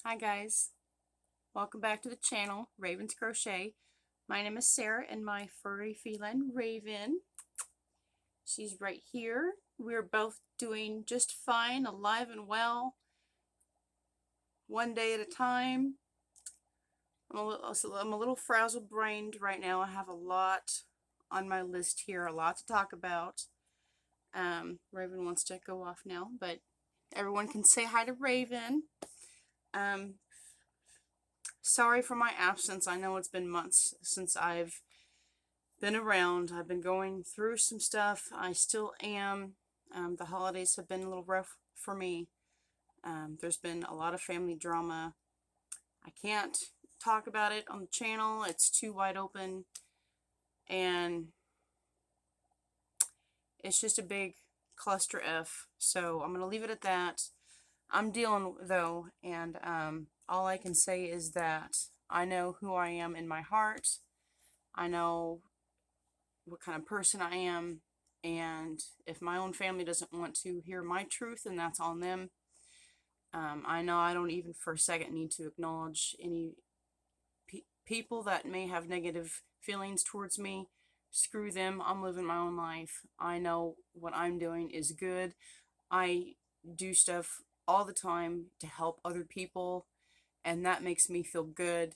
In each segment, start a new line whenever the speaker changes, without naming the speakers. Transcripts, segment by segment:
Hi guys, welcome back to the channel, Raven's Crochet. My name is Sarah and my furry feline, Raven. She's right here. We're both doing just fine, alive and well, one day at a time. I'm a little frazzle-brained right now. I have a lot on my list here, a lot to talk about. Raven wants to go off now, but everyone can say hi to Raven. Sorry for my absence. I know it's been months since I've been around. I've been going through some stuff. I still am. The holidays have been a little rough for me. There's been a lot of family drama. I can't talk about it on the channel. It's too wide open. And it's just a big cluster F. So I'm going to leave it at that. I'm dealing though, and all I can say is that I know who I am in my heart. I know what kind of person I am, and if my own family doesn't want to hear my truth, then that's on them. I know I don't even for a second need to acknowledge any people that may have negative feelings towards me. Screw them. I'm living my own life. I know what I'm doing is good. I do stuff all the time to help other people, and that makes me feel good.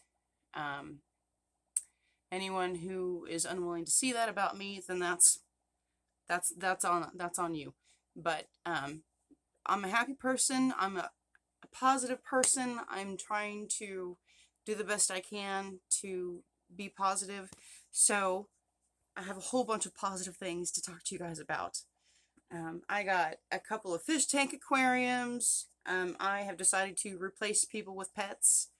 Anyone who is unwilling to see that about me, then that's on you. But I'm a happy person. I'm a positive person. I'm trying to do the best I can to be positive. So I have a whole bunch of positive things to talk to you guys about. I got a couple of fish tank aquariums. I have decided to replace people with pets.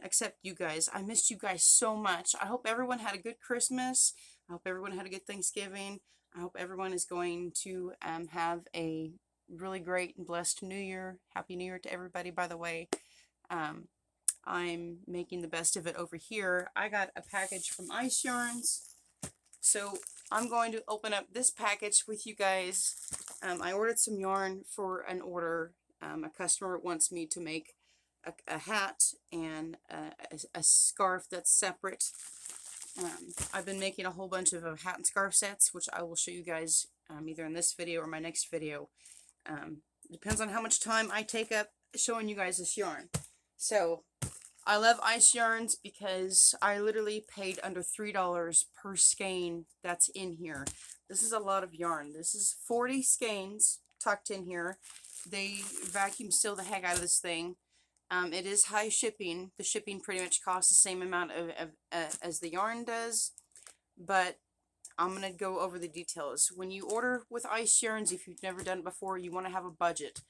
Except you guys. I missed you guys so much. I hope everyone had a good Christmas. I hope everyone had a good Thanksgiving. I hope everyone is going to have a really great and blessed New Year. Happy New Year to everybody, by the way. I'm making the best of it over here. I got a package from Ice Yarns. So I'm going to open up this package with you guys. I ordered some yarn for an order. A customer wants me to make a hat and a scarf that's separate. I've been making a whole bunch of hat and scarf sets, which I will show you guys either in this video or my next video. Depends on how much time I take up showing you guys this yarn. So I love Ice Yarns because I literally paid under $3 per skein that's in here. This is a lot of yarn. This is 40 skeins tucked in here. They vacuum seal the heck out of this thing. It is high shipping. The shipping pretty much costs the same amount as the yarn does, but I'm going to go over the details. When you order with Ice Yarns, if you've never done it before, you want to have a budget.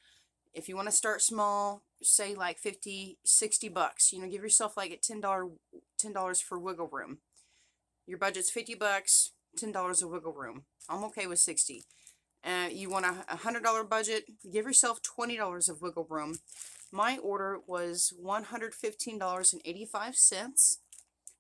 If you want to start small, say like 50, 60 bucks, you know, give yourself like a $10 for wiggle room. Your budget's 50 bucks, $10 of wiggle room. I'm okay with 60. You want a $100 budget, give yourself $20 of wiggle room. My order was $115.85.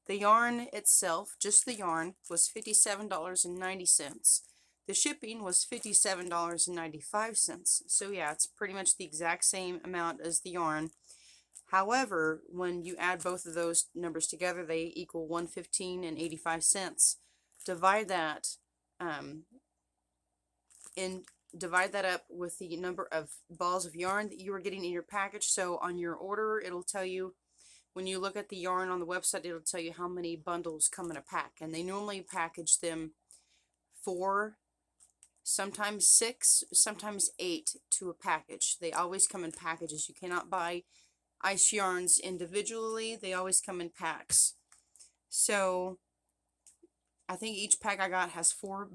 The yarn itself, just the yarn, was $57.90. The shipping was $57.95. So yeah, it's pretty much the exact same amount as the yarn. However, when you add both of those numbers together, they equal $115.85. Divide that divide that up with the number of balls of yarn that you are getting in your package. So on your order, it'll tell you, when you look at the yarn on the website, it'll tell you how many bundles come in a pack. And they normally package them 4, sometimes 6, sometimes 8 to a package. They always come in packages. You cannot buy Ice Yarns individually. They always come in packs. So I think each pack I got has 4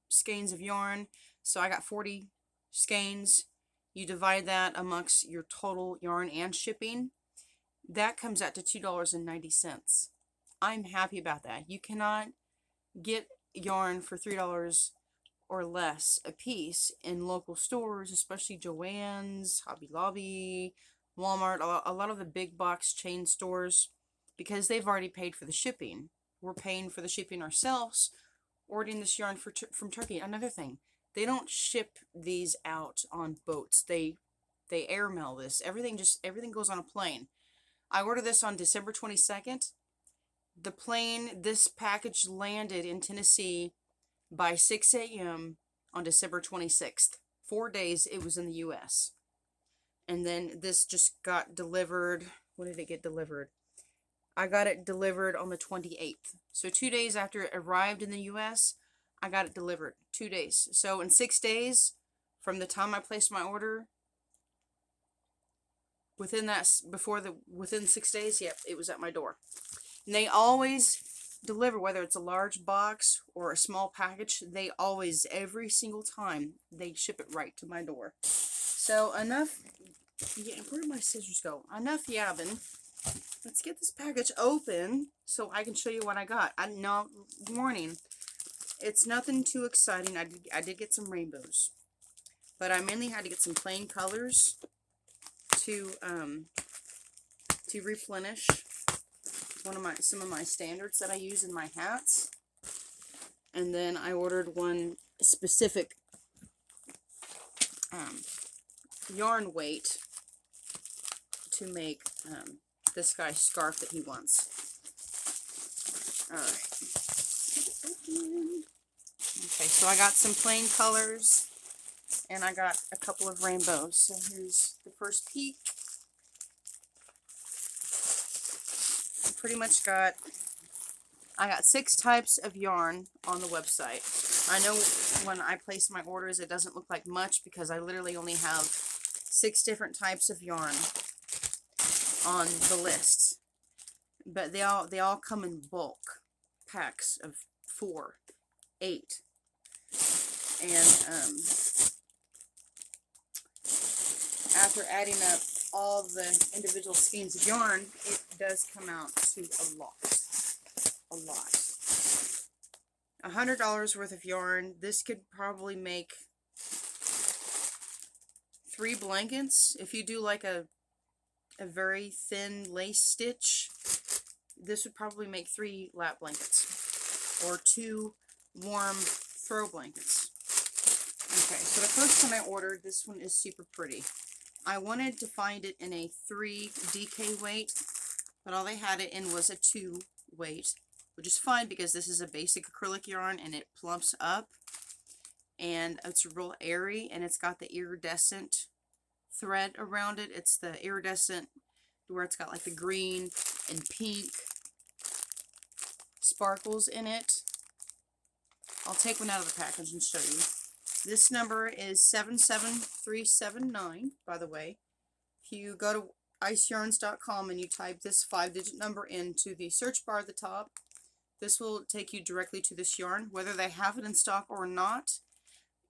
skeins of yarn. So I got 40 skeins. You divide that amongst your total yarn and shipping. That comes out to $2.90. I'm happy about that. You cannot get yarn for $3 or less a piece in local stores, especially Joann's, Hobby Lobby, Walmart, a lot of the big box chain stores, because they've already paid for the shipping. We're paying for the shipping ourselves, ordering this yarn from Turkey. Another thing, they don't ship these out on boats. They airmail this. Everything goes on a plane. I ordered this on December 22nd. This package landed in Tennessee by 6 a.m. on December 26th. 4 days it was in the U.S. And then this just got delivered. When did it get delivered? I got it delivered on the 28th. So 2 days after it arrived in the U.S., I got it delivered. 2 days. So in 6 days, from the time I placed my order, within 6 days, yep, it was at my door. And they always deliver, whether it's a large box or a small package, they always, every single time, they ship it right to my door. So enough, yeah, where did my scissors go? Enough yabbing. Let's get this package open so I can show you what I got. No warning, it's nothing too exciting. I did get some rainbows, but I mainly had to get some plain colors to replenish some of my standards that I use in my hats. And then I ordered one specific yarn weight to make this guy's scarf that he wants. Alright. Okay, so I got some plain colors and I got a couple of rainbows. So here's the first peek. I got 6 types of yarn on the website. I know when I place my orders it doesn't look like much because I literally only have 6 different types of yarn on the list, but they all come in bulk packs of 4, 8, and after adding up all the individual skeins of yarn, it does come out to a lot. $100 worth of yarn. This could probably make 3 blankets. If you do like a very thin lace stitch, this would probably make 3 lap blankets or 2 warm throw blankets. Okay, so the first one I ordered, this one is super pretty. I wanted to find it in a 3 DK weight, but all they had it in was a 2 weight, which is fine because this is a basic acrylic yarn and it plumps up and it's real airy and it's got the iridescent thread around it. It's the iridescent where it's got like the green and pink sparkles in it. I'll take one out of the package and show you. This number is 77379, by the way. If you go to iceyarns.com and you type this 5-digit number into the search bar at the top, this will take you directly to this yarn. Whether they have it in stock or not,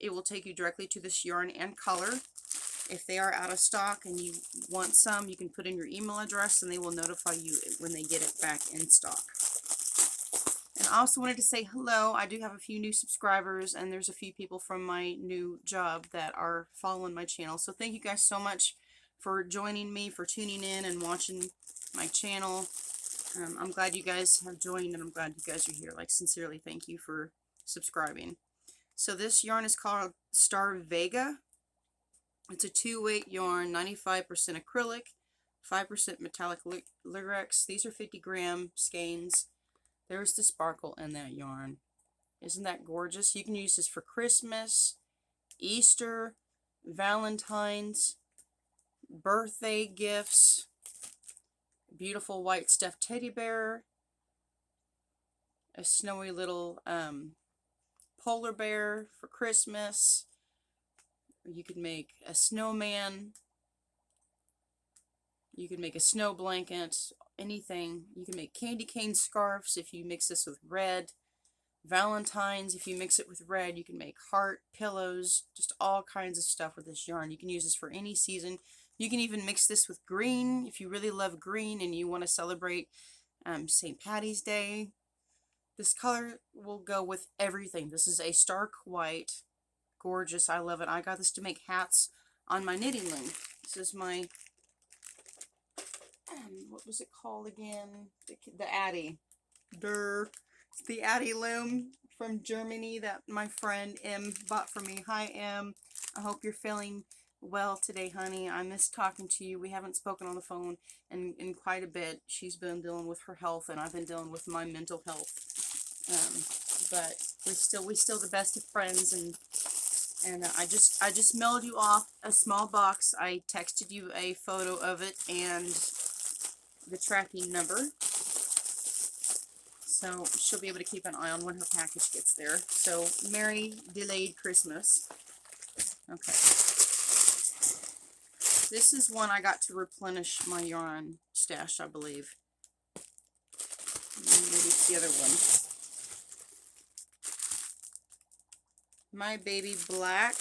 it will take you directly to this yarn and color. If they are out of stock and you want some, you can put in your email address and they will notify you when they get it back in stock. And I also wanted to say hello. I do have a few new subscribers and there's a few people from my new job that are following my channel. So thank you guys so much for joining me, for tuning in and watching my channel. I'm glad you guys have joined and I'm glad you guys are here. Like, sincerely, thank you for subscribing. So this yarn is called Star Vega. It's a 2-weight yarn, 95% acrylic, 5% metallic lyrex. These are 50-gram skeins. There's the sparkle in that yarn. Isn't that gorgeous? You can use this for Christmas, Easter, Valentine's, birthday gifts, beautiful white stuffed teddy bear, a snowy little polar bear for Christmas. You could make a snowman. You can make a snow blanket, anything. You can make candy cane scarves if you mix this with red. Valentine's, if you mix it with red. You can make heart pillows, just all kinds of stuff with this yarn. You can use this for any season. You can even mix this with green if you really love green and you want to celebrate St. Patty's Day. This color will go with everything. This is a stark white. Gorgeous. I love it. I got this to make hats on my knitting loom. This is my, what was it called again? The Addy. It's the Addy loom from Germany that my friend M bought for me. Hi M. I hope you're feeling well today, honey. I miss talking to you. We haven't spoken on the phone in quite a bit. She's been dealing with her health, and I've been dealing with my mental health. But we still the best of friends, and I just mailed you off a small box. I texted you a photo of it and the tracking number, so she'll be able to keep an eye on when her package gets there. So Merry delayed Christmas. Okay. This is one I got to replenish my yarn stash, I believe. Maybe it's the other one. My Baby Black.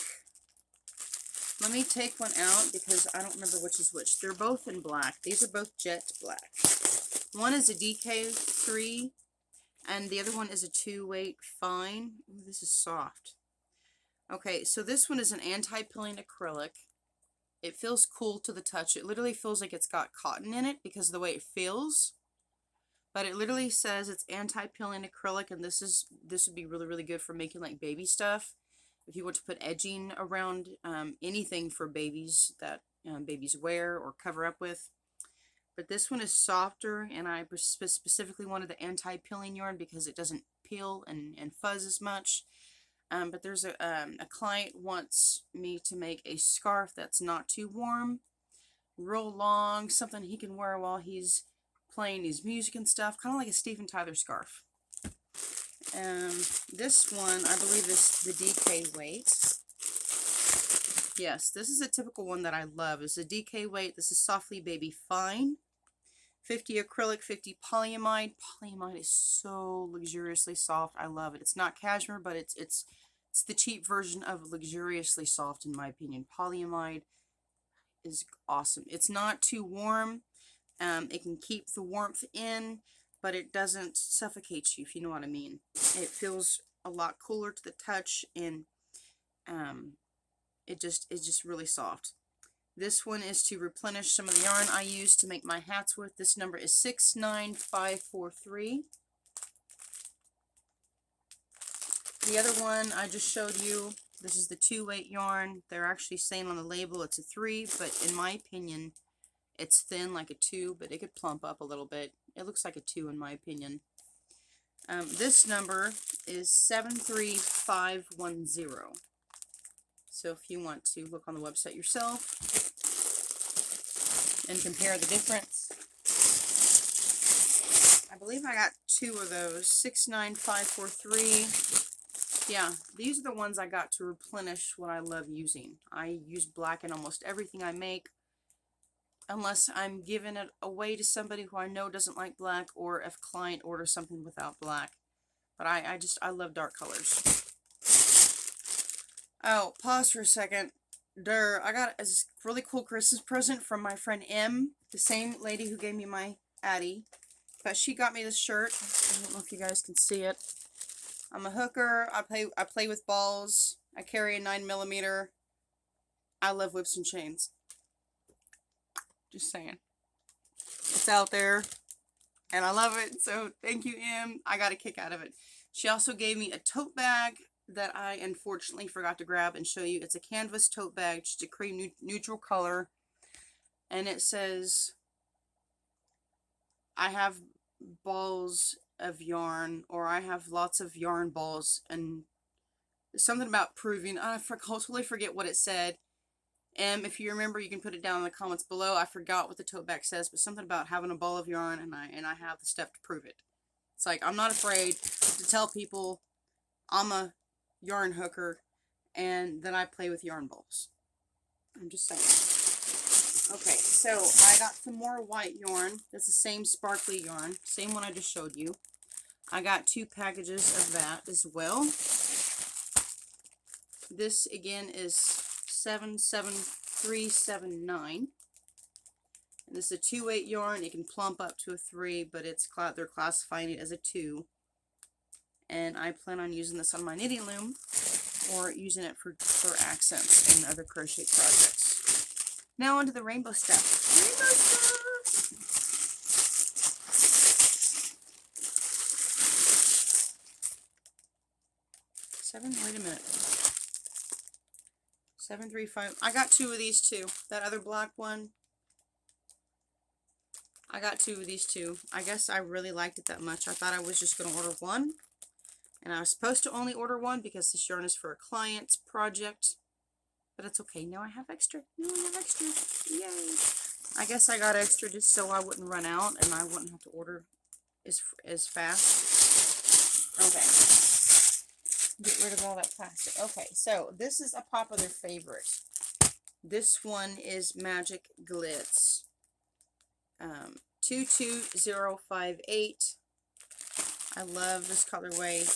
Let me take one out because I don't remember which is which. They're both in black. These are both jet black. One is a DK3 and the other one is a 2-weight fine. Ooh, this is soft. Okay, so this one is an anti-pilling acrylic. It feels cool to the touch. It literally feels like it's got cotton in it because of the way it feels. But it literally says it's anti-pilling acrylic, and this would be really, really good for making like baby stuff. If you want to put edging around anything for babies that babies wear or cover up with. But this one is softer, and I specifically wanted the anti-pilling yarn because it doesn't peel and fuzz as much. But there's a client wants me to make a scarf that's not too warm, real long, something he can wear while he's playing his music and stuff, kind of like a Steven Tyler scarf. This one, I believe, is the DK weight. Yes, this is a typical one that I love. It's a DK weight. This is Softly Baby Fine. 50 acrylic, 50 polyamide. Polyamide is so luxuriously soft. I love it. It's not cashmere, but it's the cheap version of luxuriously soft, in my opinion. Polyamide is awesome. It's not too warm. It can keep the warmth in, but it doesn't suffocate you, if you know what I mean. It feels a lot cooler to the touch, and it's just really soft. This one is to replenish some of the yarn I use to make my hats with. This number is 69543. The other one I just showed you, this is the 2-weight yarn. They're actually saying on the label it's a 3, but in my opinion, it's thin like a 2, but it could plump up a little bit. It looks like a 2 in my opinion. This number is 73510. So if you want to look on the website yourself and compare the difference. I believe I got 2 of those. 69543. Yeah, these are the ones I got to replenish what I love using. I use black in almost everything I make, unless I'm giving it away to somebody who I know doesn't like black, or if a client orders something without black. But I love dark colors. Oh, pause for a second. I got a really cool Christmas present from my friend M, the same lady who gave me my Addie. But she got me this shirt. I don't know if you guys can see it. I'm a hooker. I play with balls. I carry a 9mm. I love whips and chains. Just saying. It's out there, and I love it. So thank you, M. I got a kick out of it. She also gave me a tote bag that I unfortunately forgot to grab and show you. It's a canvas tote bag, just a cream neutral color, and it says, I have balls of yarn, or I have lots of yarn balls, and something about proving. I totally forget what it said. If you remember, you can put it down in the comments below. I forgot what the tote bag says, but something about having a ball of yarn, and I have the stuff to prove it. It's like, I'm not afraid to tell people I'm a yarn hooker and that I play with yarn balls. I'm just saying. Okay, so I got some more white yarn. That's the same sparkly yarn, same one I just showed you. I got 2 packages of that as well. This again is 77379. And this is a 2-weight yarn. It can plump up to a 3, but they're classifying it as a 2. And I plan on using this on my knitting loom, or using it for accents and other crochet projects. Now onto the rainbow stuff. Rainbow stuff! Wait a minute. 735. I got 2 of these too. That other black one, I got 2 of these too. I guess I really liked it that much. I thought I was just going to order 1. And I was supposed to only order 1 because this yarn is for a client's project. But it's okay. Now I have extra. Now I have extra. Yay. I guess I got extra just so I wouldn't run out and I wouldn't have to order as fast. Okay. Get rid of all that plastic. Okay, so this is a popular favorite. This one is Magic Glitz. 22058. I love this colorway.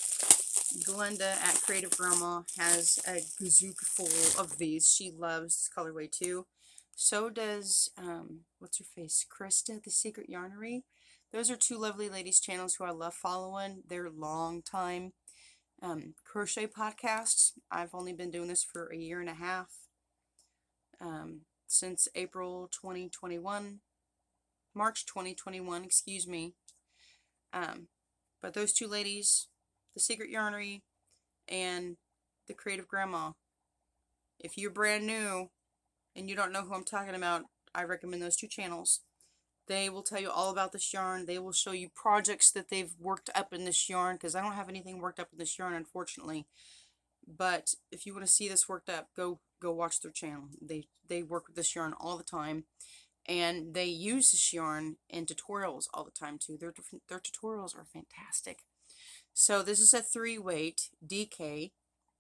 Glenda at Creative Grandma has a gazooka full of these. She loves this colorway too. So does, what's her face? Krista, the Secret Yarnery. Those are 2 lovely ladies' channels who I love following. They're long time crochet podcasts. I've only been doing this for a year and a half. Since April 2021. March 2021, excuse me. But those 2 ladies, the Secret Yarnery and the Creative Grandma. If you're brand new and you don't know who I'm talking about, I recommend those 2 channels. They will tell you all about this yarn. They will show you projects that they've worked up in this yarn, because I don't have anything worked up in this yarn, unfortunately. But if you want to see this worked up, go watch their channel. They work with this yarn all the time. And they use this yarn in tutorials all the time too. Their tutorials are fantastic. So this is a 3-weight DK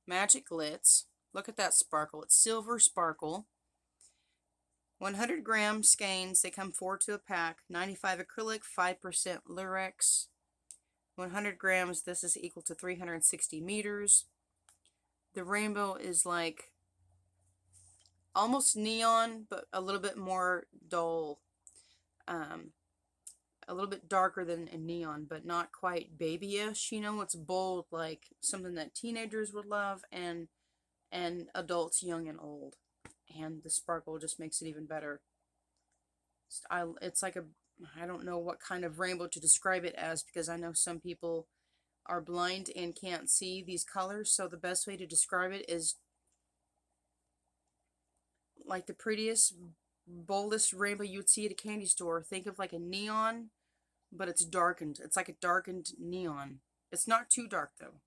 Magic Glitz. Look at that sparkle. It's silver sparkle. 100 gram skeins. They come 4 to a pack. 95 acrylic, 5% Lurex. 100 grams. This is equal to 360 meters. The rainbow is like almost neon, but a little bit more dull. A little bit darker than a neon, but not quite babyish. You know, it's bold, like something that teenagers would love, and adults, young and old. And the sparkle just makes it even better. It's like I don't know what kind of rainbow to describe it as, because I know some people are blind and can't see these colors. So the best way to describe it is like the prettiest, boldest rainbow you would see at a candy store. Think of like a neon, but it's darkened. It's like a darkened neon. It's not too dark though.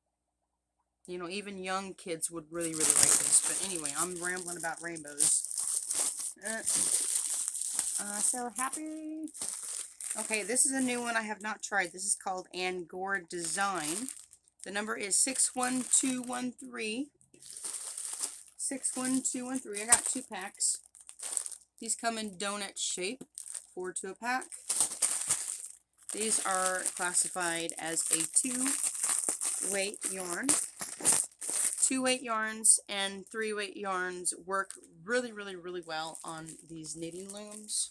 You know, even young kids would really, really like this. But anyway, I'm rambling about rainbows. So happy. Okay, this is a new one I have not tried. This is called Angora Design. The number is 61213. 61213. I got 2 packs. These come in donut shape, 4 to a pack. These are classified as a 2-weight yarn. 2-weight yarns and 3-weight yarns work really, really, really well on these knitting looms.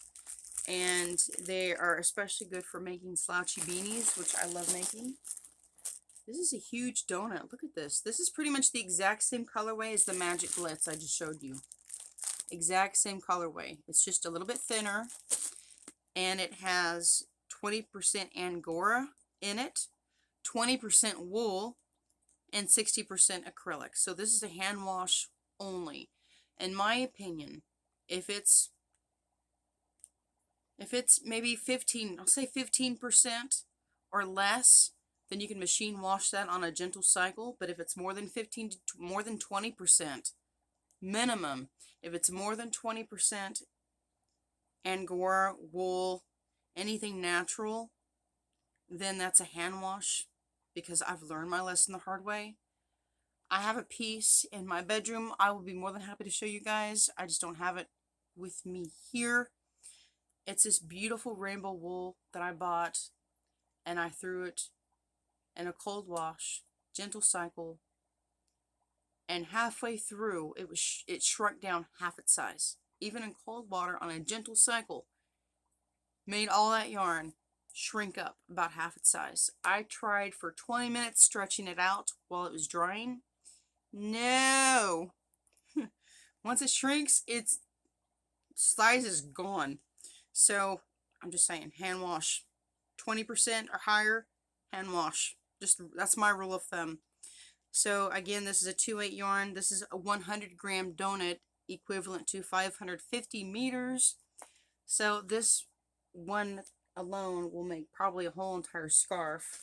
And they are especially good for making slouchy beanies, which I love making. This is a huge donut. Look at this. This is pretty much the exact same colorway as the Magic Glitz I just showed you. Exact same colorway. It's just a little bit thinner. And it has 20% Angora in it, 20% wool, and 60% acrylic. So this is a hand wash only. In my opinion, if it's maybe 15, I'll say 15% or less, then you can machine wash that on a gentle cycle. But if it's more than 15 to more than 20% minimum, if it's more than 20% Angora, wool, anything natural, then that's a hand wash, because I've learned my lesson the hard way. I have a piece in my bedroom. I will be more than happy to show you guys. I just don't have it with me here. It's this beautiful rainbow wool that I bought, and I threw it in a cold wash, gentle cycle, and halfway through it shrunk down half its size. Even in cold water on a gentle cycle, made all that yarn shrink up about half its size. I tried for 20 minutes stretching it out while it was drying. No! Once it shrinks, its size is gone. So I'm just saying, hand wash. 20% or higher, hand wash. Just that's my rule of thumb. So again, this is a 2/8 yarn. This is a 100 gram donut. equivalent to 550 meters. So this one alone will make probably a whole entire scarf.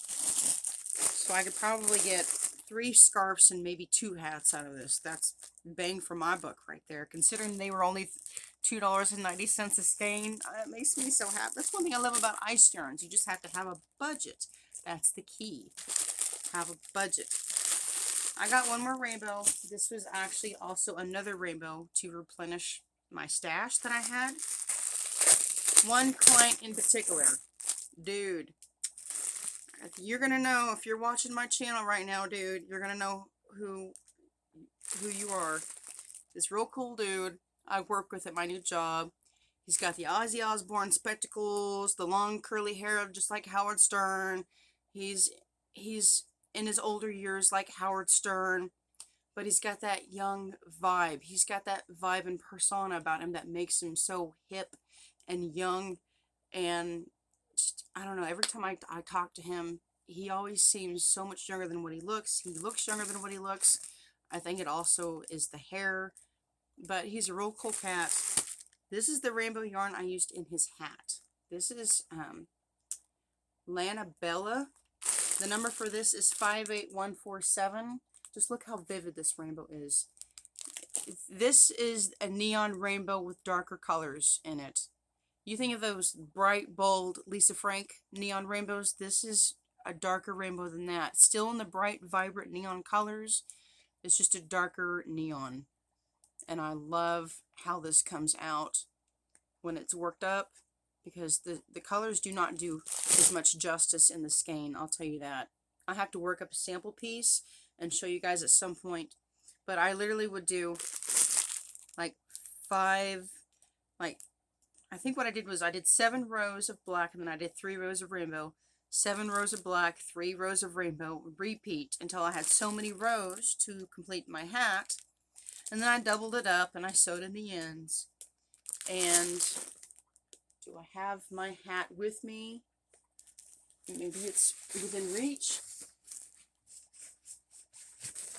So I could probably get 3 scarves and maybe 2 hats out of this. That's bang for my buck right there. Considering they were only $2.90 a skein, it makes me so happy. That's one thing I love about ice yarns. You just have to have a budget. That's the key. Have a budget. I got one more rainbow. This was actually also another rainbow to replenish my stash that I had. One client in particular. Dude. You're going to know, if you're watching my channel right now, dude, you're going to know who you are. This real cool dude I work with at my new job. He's got the Ozzy Osbourne spectacles, the long curly hair just like Howard Stern. He's in his older years like Howard Stern, but he's got that young vibe. He's got that vibe and persona about him that makes him so hip and young, and just, I don't know, every time I talk to him, he always seems so much younger than what he looks. He looks younger than what he looks. I think it also is the hair, but he's a real cool cat. This is the rainbow yarn I used in his hat. This is Lana Bella. The number for this is 58147. Just look how vivid this rainbow is. This is a neon rainbow with darker colors in it. You think of those bright, bold Lisa Frank neon rainbows. This is a darker rainbow than that. Still in the bright, vibrant neon colors. It's just a darker neon. And I love how this comes out when it's worked up, because the colors do not do as much justice in the skein, I'll tell you that. I have to work up a sample piece and show you guys at some point, but I literally would do like 5, like, I think what I did was I did 7 rows of black, and then I did 3 rows of rainbow, 7 rows of black, 3 rows of rainbow, repeat until I had so many rows to complete my hat, and then I doubled it up and I sewed in the ends. And do I have my hat with me? Maybe it's within reach.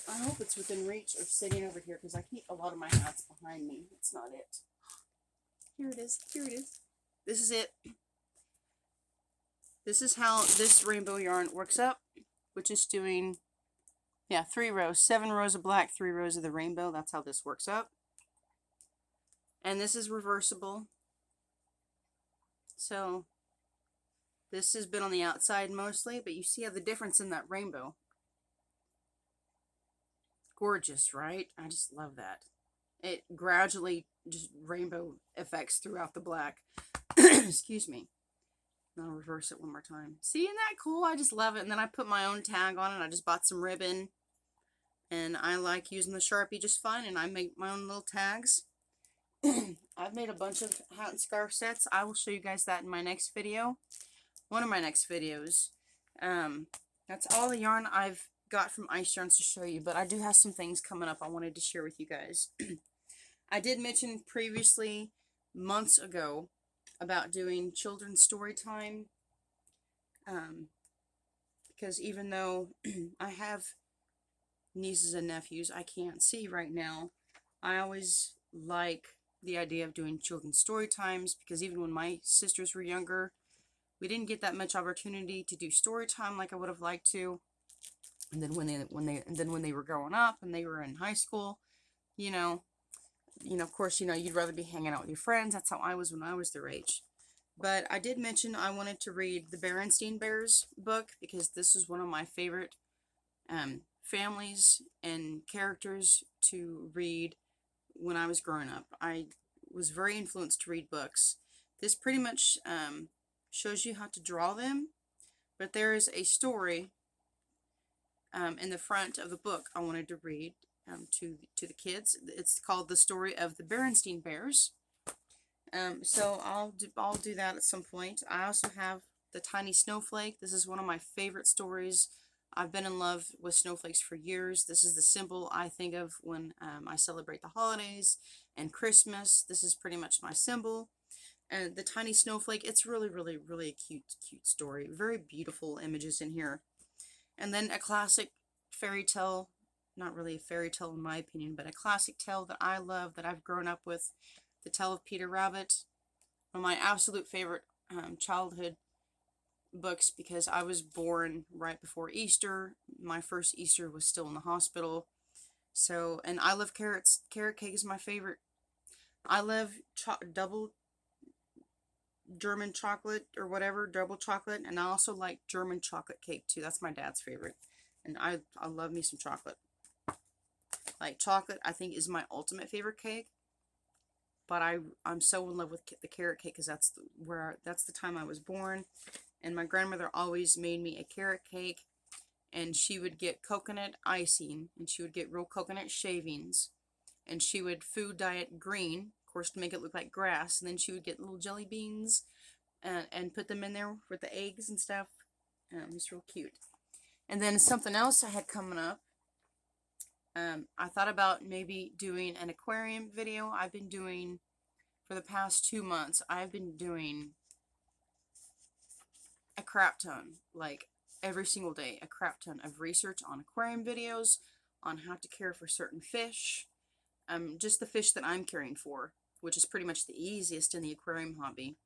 I hope it's within reach or sitting over here, because I keep a lot of my hats behind me. It's not it. Here it is. Here it is. This is it. This is how this rainbow yarn works up, which is doing, yeah, 3 rows. 7 rows of black, 3 rows of the rainbow. That's how this works up. And this is reversible. So this has been on the outside mostly, but you see how the difference in that rainbow. Gorgeous, right? I just love that. It gradually just rainbow effects throughout the black. Excuse me. I'll reverse it one more time. See, isn't that cool? I just love it. And then I put my own tag on it. I just bought some ribbon, and I like using the Sharpie just fine, and I make my own little tags. I've made a bunch of hat and scarf sets. I will show you guys that in my next video. One of my next videos. That's all the yarn I've got from Ice Yarns to show you, but I do have some things coming up I wanted to share with you guys. I did mention previously, months ago, about doing children's story time. Because even though I have nieces and nephews I can't see right now, I always like the idea of doing children's story times, because even when my sisters were younger, we didn't get that much opportunity to do story time like I would have liked to. And then when they were growing up and they were in high school, you know, of course, you'd rather be hanging out with your friends. That's how I was when I was their age. But I did mention I wanted to read the Berenstain Bears book, because this is one of my favorite families and characters to read when I was growing up. I was very influenced to read books. This pretty much shows you how to draw them, but there is a story in the front of the book I wanted to read to the kids. It's called The Story of the Berenstain Bears. So I'll do that at some point. I also have The Tiny Snowflake. This is one of my favorite stories. I've been in love with snowflakes for years. This is the symbol I think of when I celebrate the holidays and Christmas. This is pretty much my symbol. And The Tiny Snowflake, it's really, really, really a cute story. Very beautiful images in here. And then a classic fairy tale not really a fairy tale in my opinion, but a classic tale that I love, that I've grown up with, The Tale of Peter Rabbit. One of my absolute favorite childhood books, because I was born right before Easter. My first Easter was still in the hospital. So, and I love carrots. Carrot cake is my favorite. I love double German chocolate or whatever, double chocolate, and I also like German chocolate cake too. That's my dad's favorite. And I love me some chocolate. Like chocolate, I think, is my ultimate favorite cake. But I'm so in love with the carrot cake because that's the time I was born. And my grandmother always made me a carrot cake, and she would get coconut icing, and she would get real coconut shavings, and she would food dye it green, of course, to make it look like grass, and then she would get little jelly beans and put them in there with the eggs and stuff. It's real cute. And then something else I had coming up, I thought about maybe doing an aquarium video. I've been doing, for the past 2 months, I've been doing a crap ton, like every single day, a crap ton of research on aquarium videos, on how to care for certain fish, just the fish that I'm caring for, which is pretty much the easiest in the aquarium hobby.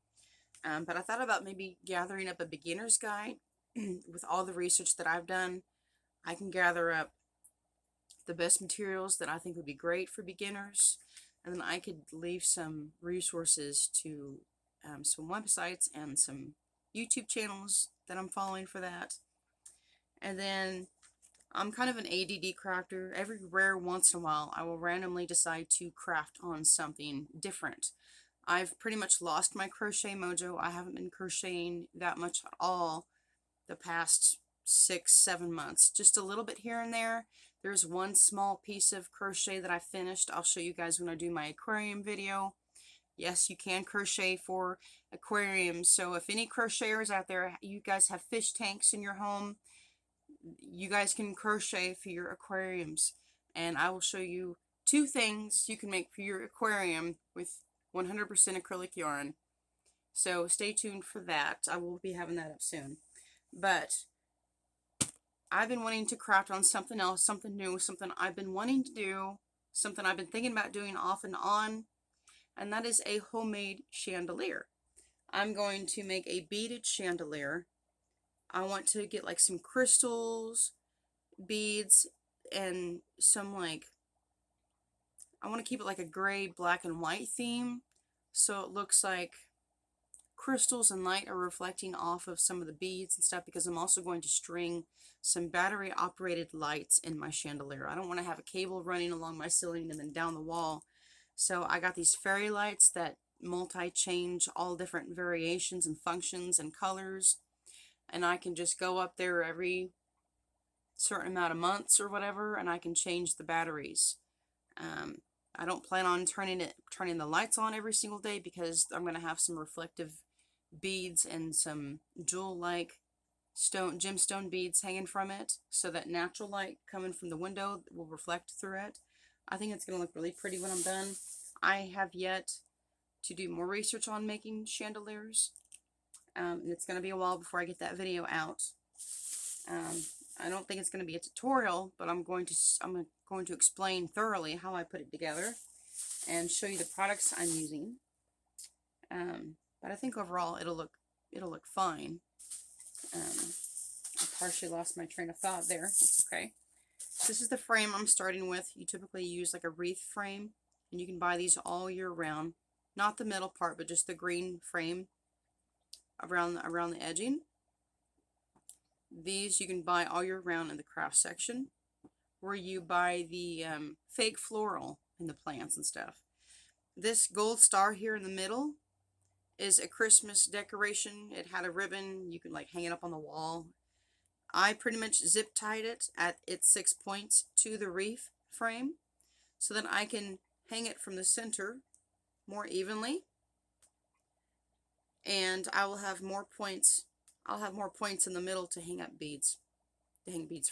But I thought about maybe gathering up a beginner's guide with all the research that I've done. I can gather up the best materials that I think would be great for beginners, and then I could leave some resources to some websites and some YouTube channels that I'm following for that. And then I'm kind of an ADD crafter. Every rare once in a while, I will randomly decide to craft on something different. I've pretty much lost my crochet mojo. I haven't been crocheting that much at all the past 6-7 months. Just a little bit here and there. There's one small piece of crochet that I finished. I'll show you guys when I do my aquarium video. Yes, you can crochet for aquariums. So if any crocheters out there, you guys have fish tanks in your home, you guys can crochet for your aquariums. And I will show you 2 things you can make for your aquarium with 100% acrylic yarn. So stay tuned for that. I will be having that up soon. But I've been wanting to craft on something else, something new, something I've been wanting to do, something I've been thinking about doing off and on, and that is a homemade chandelier. I'm going to make a beaded chandelier. I want to get like some crystals, beads, and some I want to keep it like a gray, black, and white theme, so it looks like crystals and light are reflecting off of some of the beads and stuff, because I'm also going to string some battery operated lights in my chandelier. I don't want to have a cable running along my ceiling and then down the wall. So I got these fairy lights that multi-change all different variations and functions and colors, and I can just go up there every certain amount of months or whatever, and I can change the batteries. I don't plan on turning the lights on every single day, because I'm going to have some reflective beads and some jewel-like gemstone beads hanging from it, so that natural light coming from the window will reflect through it. I think it's going to look really pretty when I'm done. I have yet to do more research on making chandeliers, and it's going to be a while before I get that video out. I don't think it's going to be a tutorial, but I'm going to explain thoroughly how I put it together and show you the products I'm using. But I think overall it'll look fine. I partially lost my train of thought there. That's okay. This is the frame I'm starting with. You typically use like a wreath frame, and you can buy these all year round. Not the middle part, but just the green frame around the edging. These you can buy all year round in the craft section, where you buy the fake floral and the plants and stuff. This gold star here in the middle is a Christmas decoration. It had a ribbon. You can like hang it up on the wall. I pretty much zip tied it at its 6 points to the wreath frame, so that I can hang it from the center more evenly, and I will have more points. I'll have more points in the middle to hang up beads,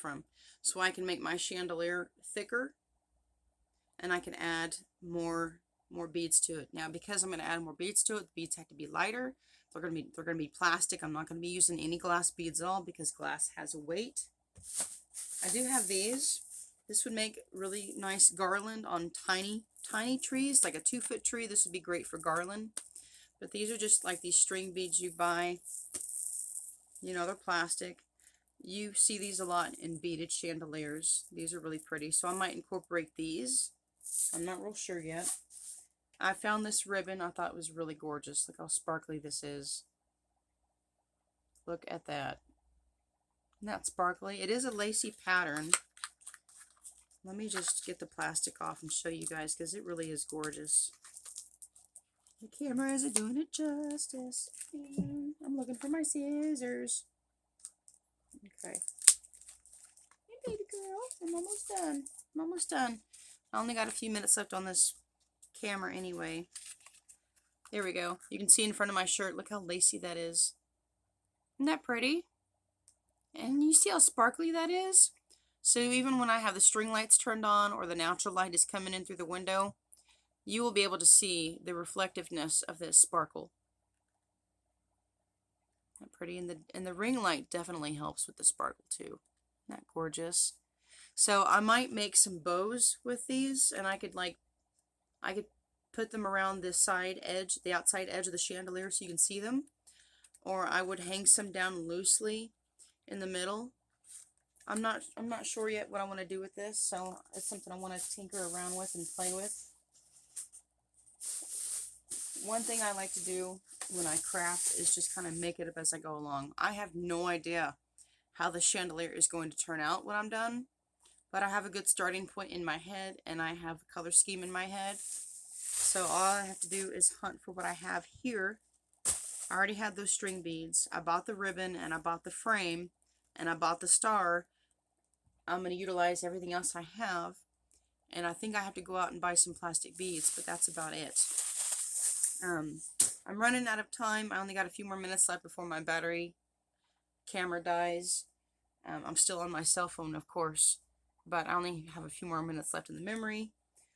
from, so I can make my chandelier thicker, and I can add more beads to it. Now, because I'm going to add more beads to it, the beads have to be lighter. They're going to be plastic. I'm not going to be using any glass beads at all, because glass has a weight. I do have these. This would make really nice garland on tiny trees, like a 2-foot tree. This would be great for garland. But these are just like these string beads you buy. You know, they're plastic. You see these a lot in beaded chandeliers. These are really pretty, so I might incorporate these. I'm not real sure yet. I found this ribbon. I thought it was really gorgeous. Look how sparkly this is. Look at that. Isn't that sparkly? It is a lacy pattern. Let me just get the plastic off and show you guys, because it really is gorgeous. The camera isn't doing it justice. I'm looking for my scissors. Okay. Hey, baby girl. I'm almost done. I'm almost done. I only got a few minutes left on this camera anyway. There we go. You can see in front of my shirt. Look how lacy that is. Isn't that pretty? And you see how sparkly that is? So even when I have the string lights turned on or the natural light is coming in through the window, you will be able to see the reflectiveness of this sparkle. Isn't that pretty? And the ring light definitely helps with the sparkle too. Isn't that gorgeous? So I might make some bows with these, and I could put them around this side edge, the outside edge of the chandelier, so you can see them. Or I would hang some down loosely in the middle. I'm not sure yet what I want to do with this, so it's something I want to tinker around with and play with. One thing I like to do when I craft is just kind of make it up as I go along. I have no idea how the chandelier is going to turn out when I'm done, but I have a good starting point in my head, and I have a color scheme in my head. So all I have to do is hunt for what I have here. I already had those string beads. I bought the ribbon, and I bought the frame, and I bought the star. I'm going to utilize everything else I have, and I think I have to go out and buy some plastic beads, but that's about it. I'm running out of time. I only got a few more minutes left before my camera dies. I'm still on my cell phone, of course, but I only have a few more minutes left in the memory.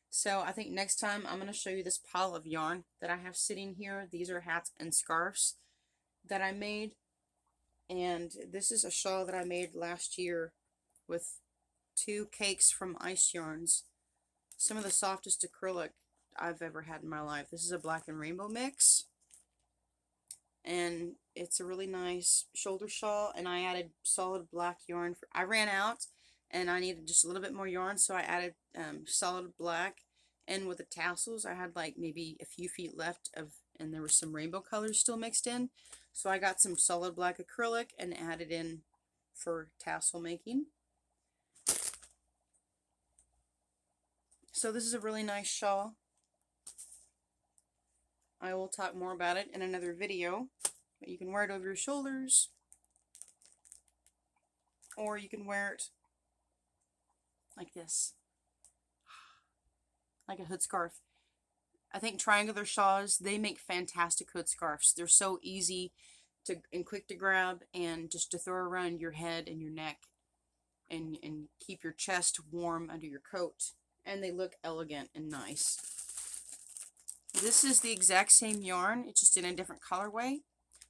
So I think next time I'm going to show you this pile of yarn that I have sitting here. These are hats and scarves that I made, and this is a shawl that I made last year with 2 cakes from Ice Yarns. Some of the softest acrylic I've ever had in my life. This is a black and rainbow mix, and it's a really nice shoulder shawl, and I added solid black yarn. I ran out and I needed just a little bit more yarn, so I added solid black, and with the tassels I had like maybe a few feet left of, and there were some rainbow colors still mixed in, so I got some solid black acrylic and added in for tassel making. So this is a really nice shawl. I will talk more about it in another video, but you can wear it over your shoulders, or you can wear it like this, like a hood scarf. I think triangular shawls, they make fantastic hood scarves. They're so easy and quick to grab, and just to throw around your head and your neck, and keep your chest warm under your coat, and they look elegant and nice. This is the exact same yarn, it's just in a different colorway.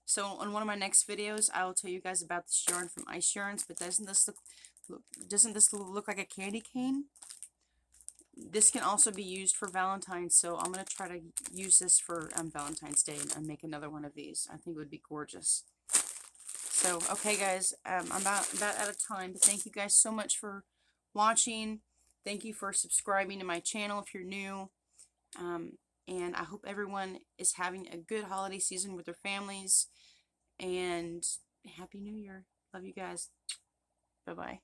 So on one of my next videos, I will tell you guys about this yarn from Ice Yarns. But doesn't this look like a candy cane? This can also be used for Valentine's, so I'm going to try to use this for Valentine's Day and make another one of these. I think it would be gorgeous. So, okay guys, I'm about out of time, but thank you guys so much for watching. Thank you for subscribing to my channel if you're new. And I hope everyone is having a good holiday season with their families. And Happy New Year. Love you guys. Bye-bye.